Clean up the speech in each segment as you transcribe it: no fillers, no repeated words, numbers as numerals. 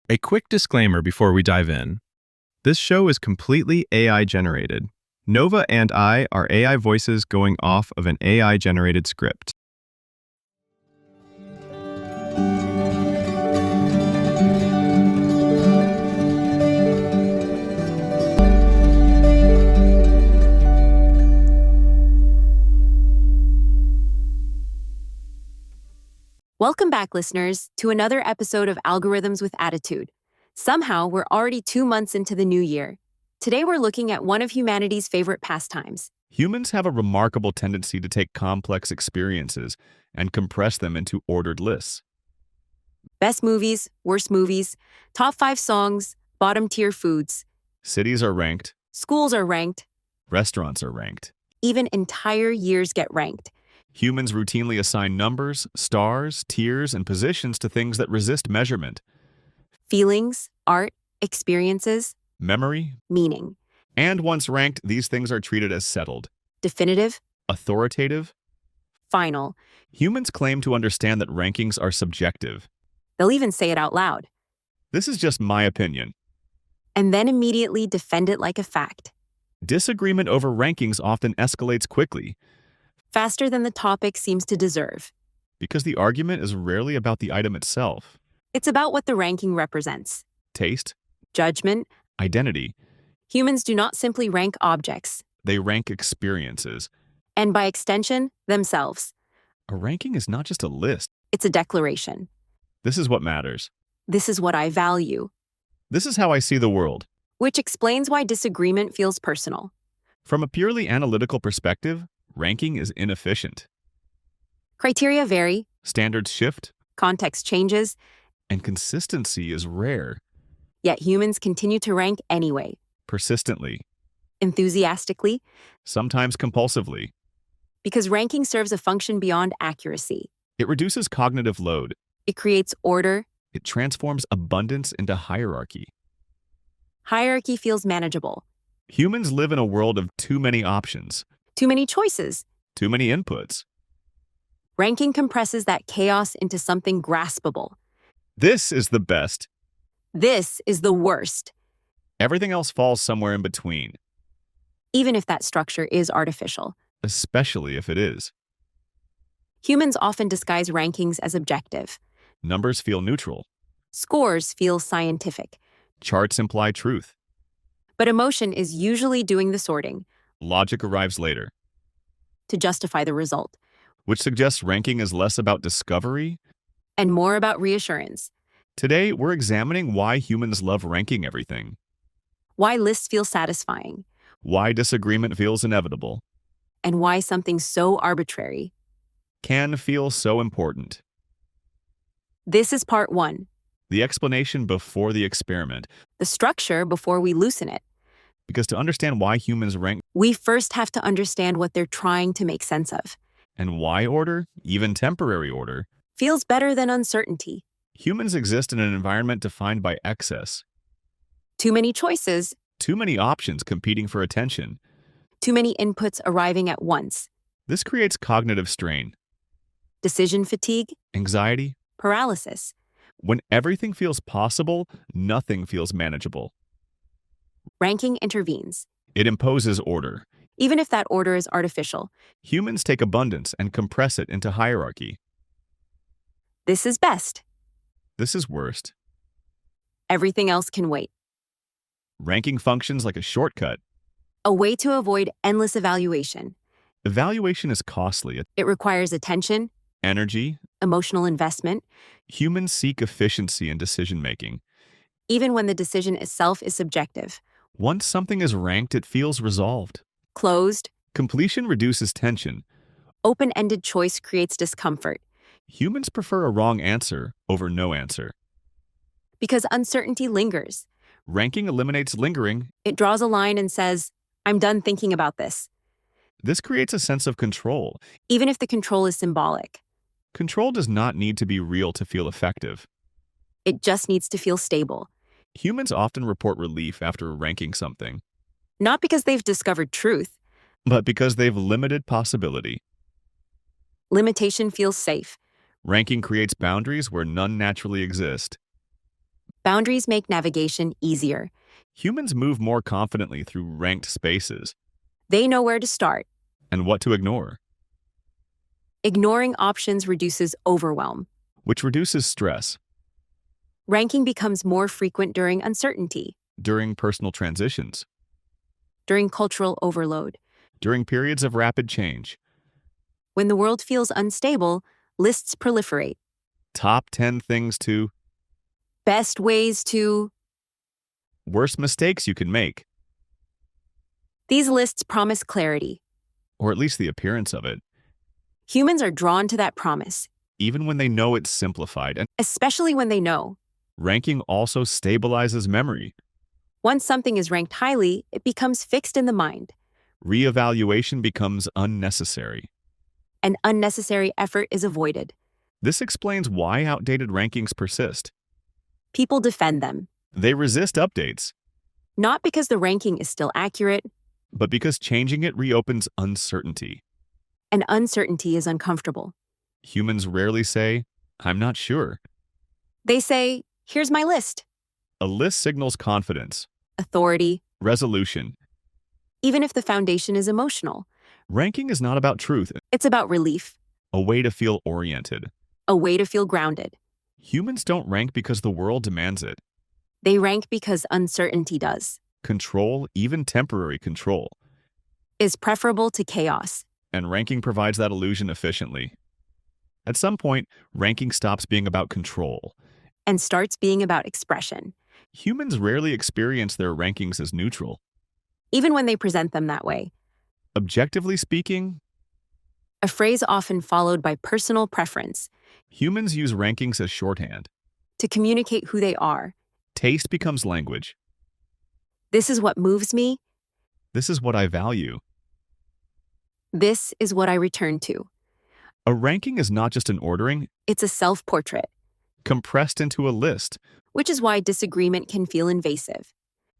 A quick disclaimer before we dive in. This show is completely AI generated. Nova and I are AI voices going off of an AI generated script. Welcome back, listeners, to another episode of Algorithms with Attitude. Somehow, we're already 2 months into the new year. Today, we're looking at one of humanity's favorite pastimes. Humans have a remarkable tendency to take complex experiences and compress them into ordered lists. Best movies, worst movies, top 5 songs, bottom tier foods. Cities are ranked, Schools are ranked. restaurants are ranked. Even entire years get ranked. Humans routinely assign numbers, stars, tiers, and positions to things that resist measurement. Feelings, art, experiences, Memory, meaning. and once ranked, these things are treated as settled, Definitive, authoritative. final. Humans claim to understand that rankings are subjective. They'll even say it out loud. This is just my opinion. And then immediately defend it like a fact. Disagreement over rankings often escalates quickly Faster than the topic seems to deserve. because the argument is rarely about the item itself. It's about what the ranking represents. Taste, Judgment. identity, Humans do not simply rank objects, they rank experiences. and by extension, themselves. A ranking is not just a list. It's a declaration. This is what matters. This is what I value, This is how I see the world. which explains why disagreement feels personal. From a purely analytical perspective, ranking is inefficient. Criteria vary, Standards shift, context changes, and consistency is rare. yet humans continue to rank anyway, Persistently, enthusiastically, sometimes compulsively. because ranking serves a function beyond accuracy. It reduces cognitive load. It creates order. It transforms abundance into hierarchy. Hierarchy feels manageable. Humans live in a world of too many options, Too many choices. too many inputs. Ranking compresses that chaos into something graspable. This is the best. This is the worst, Everything else falls somewhere in between, even if that structure is artificial. especially if it is. Humans often disguise rankings as objective. Numbers feel neutral. Scores feel scientific. Charts imply truth. But emotion is usually doing the sorting Logic arrives later, to justify the result, which suggests ranking is less about discovery. and more about reassurance. Today, we're examining why humans love ranking everything, Why lists feel satisfying, why disagreement feels inevitable, and why something so arbitrary. can feel so important. This is part 1, The explanation before the experiment, the structure before we loosen it. because to understand why humans rank We first have to understand what they're trying to make sense of. and why order, even temporary order, Feels better than uncertainty. humans exist in an environment defined by excess, Too many choices, too many options competing for attention. too many inputs arriving at once. This creates cognitive strain, Decision fatigue, anxiety. paralysis. When everything feels possible, nothing feels manageable. Ranking intervenes, It imposes order. even if that order is artificial. Humans take abundance and compress it into hierarchy. This is best. This is worst. Everything else can wait. Ranking functions like a shortcut. A way to avoid endless evaluation. Evaluation is costly. It requires attention, Energy. emotional investment, Humans seek efficiency in decision-making. even when the decision itself is subjective. Once something is ranked, it feels resolved. Closed, Completion reduces tension. open-ended choice creates discomfort Humans prefer a wrong answer over no answer. because uncertainty lingers. Ranking eliminates lingering. It draws a line and says, I'm done thinking about this, This creates a sense of control. even if the control is symbolic. Control does not need to be real to feel effective. It just needs to feel stable. Humans often report relief after ranking something, Not because they've discovered truth. but because they've limited possibility. Limitation feels safe. Ranking creates boundaries where none naturally exist. Boundaries make navigation easier. Humans move more confidently through ranked spaces. They know where to start. And what to ignore, Ignoring options reduces overwhelm. which reduces stress Ranking becomes more frequent during uncertainty, during personal transitions, during cultural overload. during periods of rapid change. When the world feels unstable, lists proliferate. Top 10 things to, Best ways to. worst mistakes you can make, These lists promise clarity. or at least the appearance of it, Humans are drawn to that promise, even when they know it's simplified. And especially when they know. ranking also stabilizes memory. Once something is ranked highly, it becomes fixed in the mind. Reevaluation becomes unnecessary. And unnecessary effort is avoided. This explains why outdated rankings persist. People defend them, They resist updates, not because the ranking is still accurate, but because changing it reopens uncertainty. and uncertainty is uncomfortable. Humans rarely say, "I'm not sure." They say, here's my list. A list signals confidence, Authority, resolution. even if the foundation is emotional. Ranking is not about truth, It's about relief, a way to feel oriented. a way to feel grounded. Humans don't rank because the world demands it. They rank because uncertainty does, Control, even temporary control, is preferable to chaos. and ranking provides that illusion efficiently. At some point, ranking stops being about control. And starts being about expression, Humans rarely experience their rankings as neutral. even when they present them that way. Objectively speaking, A phrase often followed by personal preference humans use rankings as shorthand. to communicate who they are. Taste becomes language. This is what moves me. This is what I value. This is what I return to. A ranking is not just an ordering, It's a self-portrait, compressed into a list. which is why disagreement can feel invasive.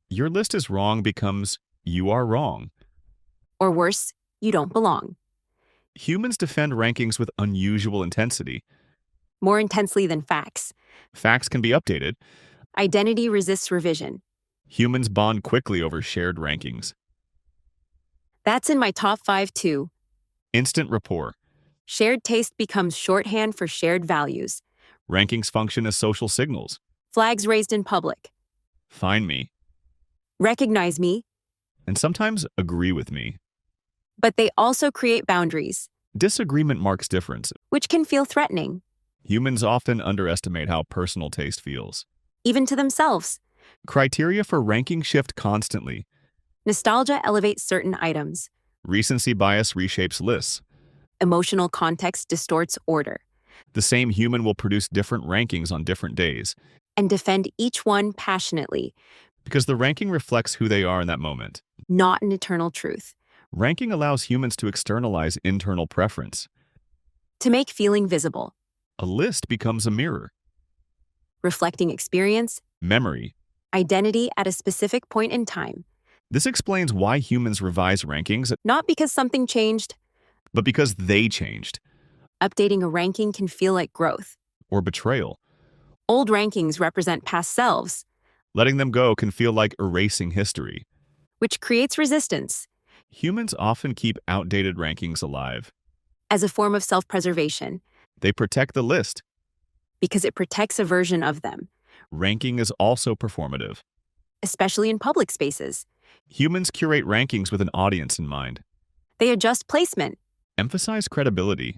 Your list is wrong becomes you are wrong. Or worse, you don't belong. Humans defend rankings with unusual intensity. More intensely than facts. Facts can be updated. Identity resists revision. Humans bond quickly over shared rankings. That's in my top 5 too. Instant rapport. Shared taste becomes shorthand for shared values. Rankings function as social signals. Flags raised in public. Find me, Recognize me, and sometimes agree with me. but they also create boundaries, Disagreement marks difference. which can feel threatening, Humans often underestimate how personal taste feels. even to themselves. Criteria for ranking shift constantly. Nostalgia elevates certain items. Recency bias reshapes lists. Emotional context distorts order. The same human will produce different rankings on different days And defend each one passionately, because the ranking reflects who they are in that moment. not an eternal truth. Ranking allows humans to externalize internal preference. To make feeling visible, A list becomes a mirror. reflecting experience, Memory. identity at a specific point in time, This explains why humans revise rankings, not because something changed. but because they changed. Updating a ranking can feel like growth. Or betrayal. Old rankings represent past selves, Letting them go can feel like erasing history. which creates resistance Humans often keep outdated rankings alive. as a form of self-preservation They protect the list. because it protects a version of them, Ranking is also performative. especially in public spaces. Humans curate rankings with an audience in mind. They adjust placement, Emphasize credibility.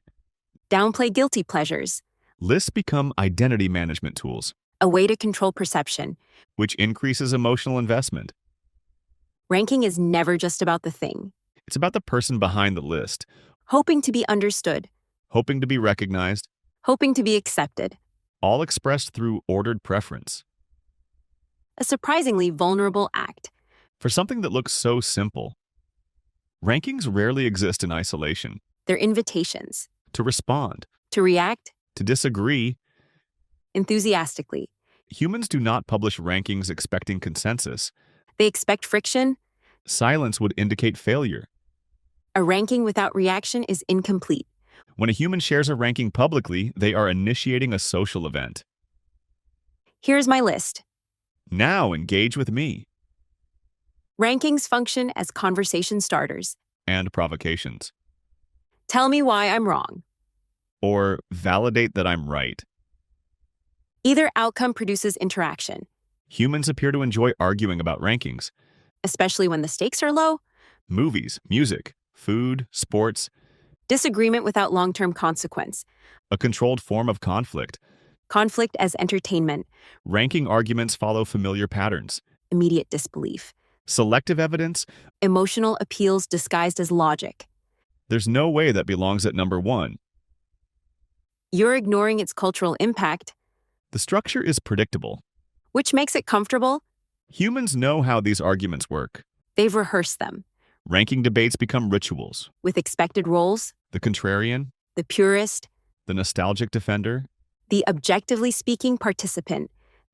downplay guilty pleasures, Lists become identity management tools, a way to control perception. which increases emotional investment. Ranking is never just about the thing, It's about the person behind the list, hoping to be understood, hoping to be recognized, hoping to be accepted. all expressed through ordered preference. A surprisingly vulnerable act. For something that looks so simple, rankings rarely exist in isolation. They're invitations To respond, to react to disagree, enthusiastically. humans do not publish rankings expecting consensus. They expect friction. Silence would indicate failure. A ranking without reaction is incomplete. When a human shares a ranking publicly, they are initiating a social event. Here's my list. Now engage with me. Rankings function as conversation starters. And provocations. Tell me why I'm wrong. Or validate that I'm right. Either outcome produces interaction, Humans appear to enjoy arguing about rankings. especially when the stakes are low. Movies, music, food, sports, Disagreement without long-term consequence. a controlled form of conflict. Conflict as entertainment. Ranking arguments follow familiar patterns. Immediate disbelief. Selective evidence, Emotional appeals disguised as logic. there's no way that belongs at number 1. You're ignoring its cultural impact, The structure is predictable. which makes it comfortable. Humans know how these arguments work. They've rehearsed them Ranking debates become rituals. with expected roles, The contrarian, the purist, the nostalgic defender. the objectively speaking participant.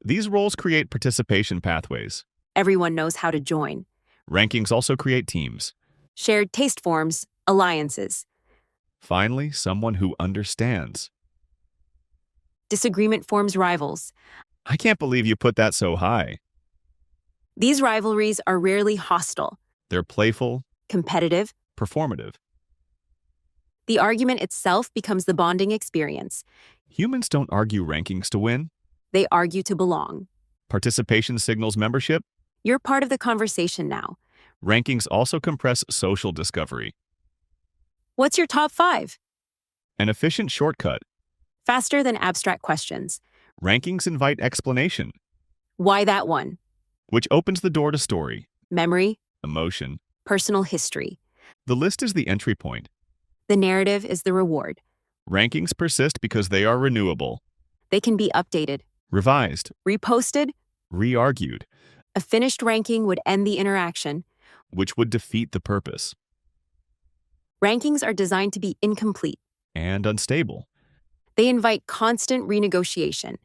These roles create participation pathways. Everyone knows how to join. Rankings also create teams. Shared taste forms, alliances. Finally, someone who understands. Disagreement forms rivals. I can't believe you put that so high. These rivalries are rarely hostile, They're playful, competitive. performative. The argument itself becomes the bonding experience. Humans don't argue rankings to win. They argue to belong. Participation signals membership. You're part of the conversation now. Rankings also compress social discovery. What's your top 5? An efficient shortcut. Faster than abstract questions. Rankings invite explanation, Why that one? which opens the door to story, Memory, emotion. personal history. The list is the entry point. The narrative is the reward. Rankings persist because they are renewable, They can be updated, revised, reposted. re-argued, A finished ranking would end the interaction. which would defeat the purpose, Rankings are designed to be incomplete. and unstable. They invite constant renegotiation.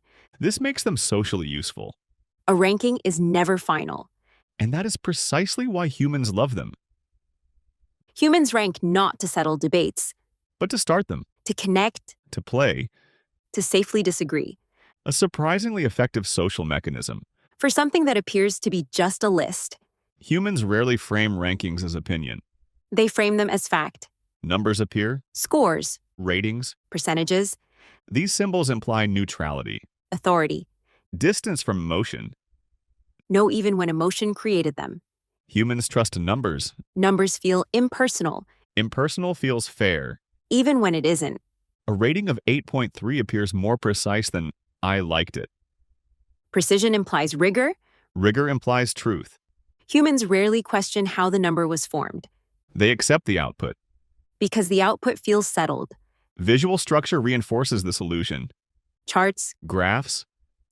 This makes them socially useful, A ranking is never final. and that is precisely why humans love them. Humans rank not to settle debates, But to start them, to connect, to play, to safely disagree. a surprisingly effective social mechanism. For something that appears to be just a list, Humans rarely frame rankings as opinion. they frame them as fact. Numbers appear, Scores, ratings. percentages, These symbols imply neutrality, authority. distance from emotion. Know even when emotion created them. Humans trust numbers. Numbers feel impersonal, Impersonal feels fair. even when it isn't. A rating of 8.3 appears more precise than I liked it. Precision implies rigor. Rigor implies truth. Humans rarely question how the number was formed, They accept the output. because the output feels settled. Visual structure reinforces this illusion. Charts, Graphs,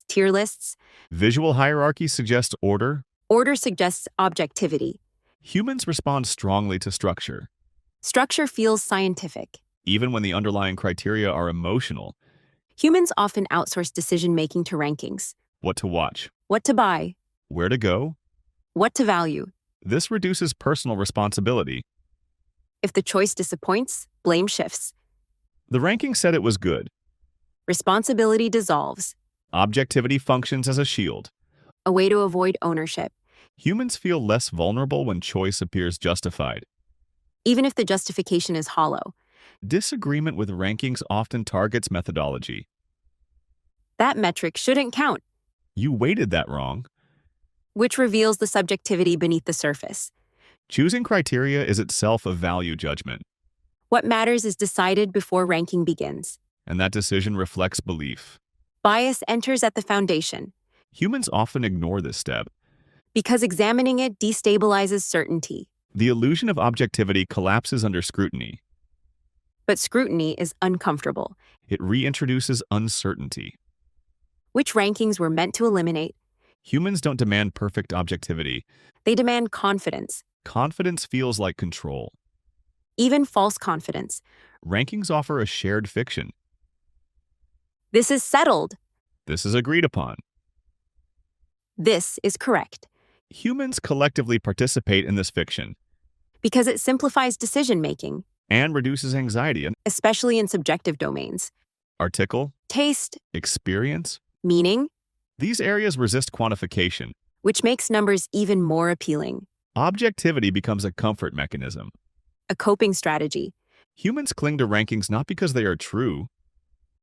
tier lists, visual hierarchy suggest order. order suggests objectivity. Humans respond strongly to structure, Structure feels scientific. even when the underlying criteria are emotional. Humans often outsource decision-making to rankings. What to watch, What to buy, where to go. what to value. This reduces personal responsibility. If the choice disappoints, blame shifts. The ranking said it was good. Responsibility dissolves. Objectivity functions as a shield. A way to avoid ownership, Humans feel less vulnerable when choice appears justified. even if the justification is hollow. Disagreement with rankings often targets methodology. That metric shouldn't count, You weighted that wrong. which reveals the subjectivity beneath the surface. Choosing criteria is itself a value judgment, What matters is decided before ranking begins. and that decision reflects belief. Bias enters at the foundation, Humans often ignore this step. because examining it destabilizes certainty. The illusion of objectivity collapses under scrutiny. But scrutiny is uncomfortable, It reintroduces uncertainty. which rankings were meant to eliminate. Humans don't demand perfect objectivity. They demand confidence, Confidence feels like control. even false confidence. Rankings offer a shared fiction. This is settled. This is agreed upon. This is correct, Humans collectively participate in this fiction because it simplifies decision-making, and reduces anxiety. And especially in subjective domains. article, Taste, experience, meaning, These areas resist quantification. which makes numbers even more appealing. Objectivity becomes a comfort mechanism. A coping strategy, Humans cling to rankings not because they are true.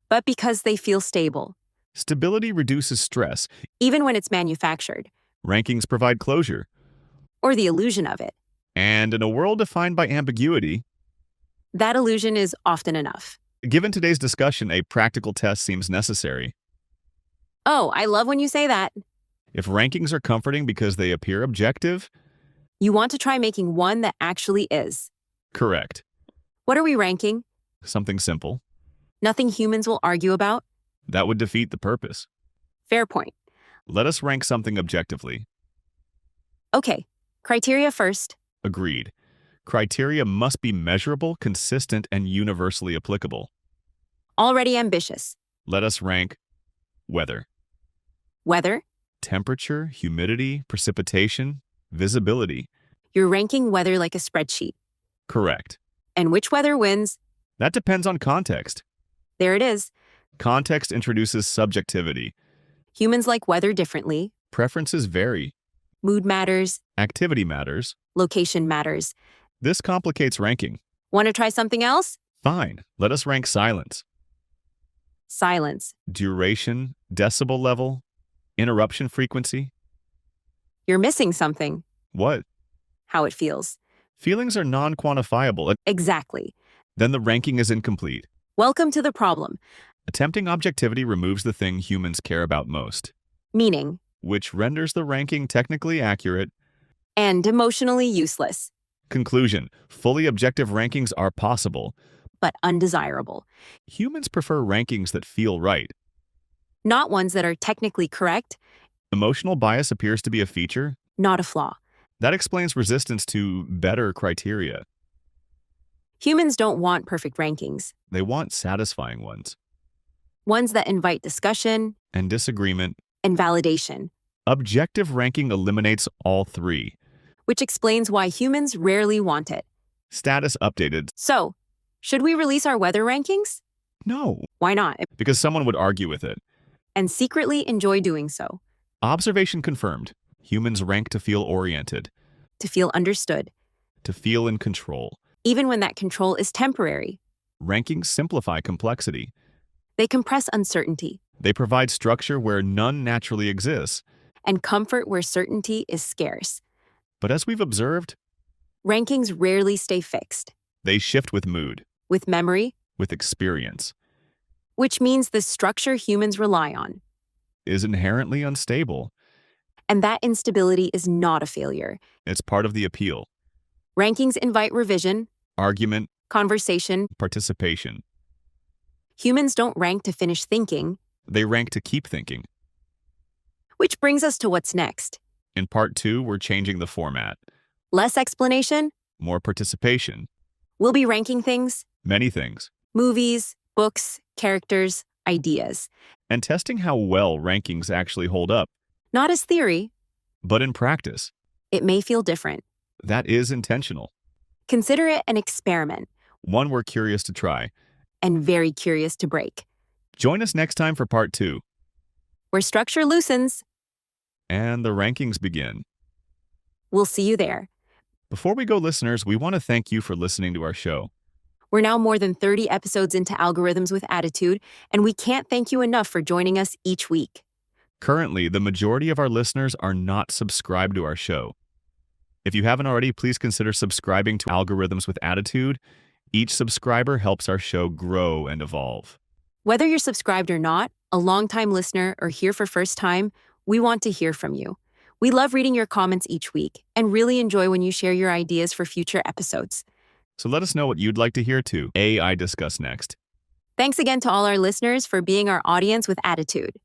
but because they feel stable, Stability reduces stress. even when it's manufactured, Rankings provide closure. or the illusion of it. And in a world defined by ambiguity, That illusion is often enough. given today's discussion, a practical test seems necessary. Oh, I love when you say that. If rankings are comforting because they appear objective, You want to try making one that actually is. correct. What are we ranking? Something simple. Nothing humans will argue about? That would defeat the purpose. Fair point. Let us rank something objectively. Okay, criteria first. Agreed. Criteria must be measurable, consistent, and universally applicable. Already ambitious. Let us rank weather, Weather? temperature, humidity, precipitation, visibility. You're ranking weather like a spreadsheet. Correct. And which weather wins? That depends on context. There it is. Context introduces subjectivity. Humans like weather differently. Preferences vary. Mood matters. Activity matters. Location matters. This complicates ranking. Want to try something else? Fine. Let us rank silence. Silence. Duration, decibel level, interruption frequency. You're missing something. What? How it feels. Feelings are non-quantifiable. Exactly. Then the ranking is incomplete. Welcome to the problem. Attempting objectivity removes the thing humans care about most, Meaning, which renders the ranking technically accurate. and emotionally useless, Conclusion: fully objective rankings are possible. but undesirable. Humans prefer rankings that feel right. Not ones that are technically correct, Emotional bias appears to be a feature. not a flaw. That explains resistance to better criteria. Humans don't want perfect rankings. They want satisfying ones. Ones that invite discussion And disagreement. and validation, Objective ranking eliminates all three. which explains why humans rarely want it. Status updated. So, should we release our weather rankings? No, Why not? because someone would argue with it. And secretly enjoy doing so, Observation confirmed. Humans rank to feel oriented, to feel understood, to feel in control. even when that control is temporary. Rankings simplify complexity. They compress uncertainty They provide structure where none naturally exists. and comfort where certainty is scarce. But as we've observed, Rankings rarely stay fixed, they shift with mood, with memory, with experience, which means the structure humans rely on. is inherently unstable. And that instability is not a failure. It's part of the appeal. Rankings invite revision, Argument, conversation. participation. Humans don't rank to finish thinking, They rank to keep thinking. which brings us to what's next. In part 2, we're changing the format. Less explanation, More participation. we'll be ranking things, Many things. movies, books, characters, ideas. And testing how well rankings actually hold up. Not as theory, But in practice, it may feel different. that is intentional. Consider it an experiment, One we're curious to try. and very curious to break, Join us next time for part 2. where structure loosens. And the rankings begin. We'll see you there. Before we go, listeners, we want to thank you for listening to our show. We're now more than 30 episodes into Algorithms with Attitude, and we can't thank you enough for joining us each week. Currently, the majority of our listeners are not subscribed to our show. If you haven't already, please consider subscribing to Algorithms with Attitude. Each subscriber helps our show grow and evolve. Whether you're subscribed or not, a longtime listener, or here for first time, we want to hear from you. We love reading your comments each week and really enjoy when you share your ideas for future episodes. So let us know what you'd like to hear too. AI discuss next. Thanks again to all our listeners for being our audience with attitude.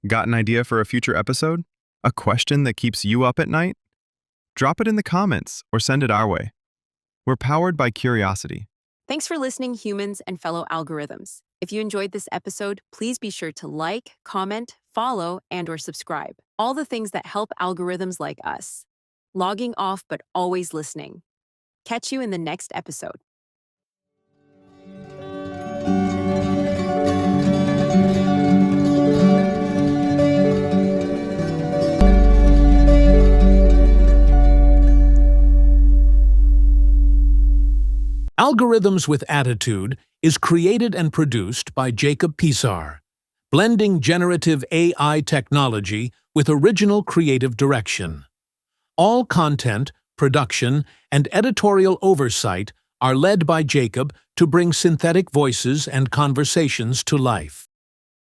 Got an idea for a future episode? A question that keeps you up at night? Drop it in the comments or send it our way. We're powered by curiosity. Thanks for listening, humans and fellow algorithms. If you enjoyed this episode, please be sure to like, comment, follow, and/or subscribe. All the things that help algorithms like us. Logging off, but always listening. Catch you in the next episode. Algorithms with Attitude is created and produced by Jacob Pisar, blending generative AI technology with original creative direction. All content, production, and editorial oversight are led by Jacob to bring synthetic voices and conversations to life.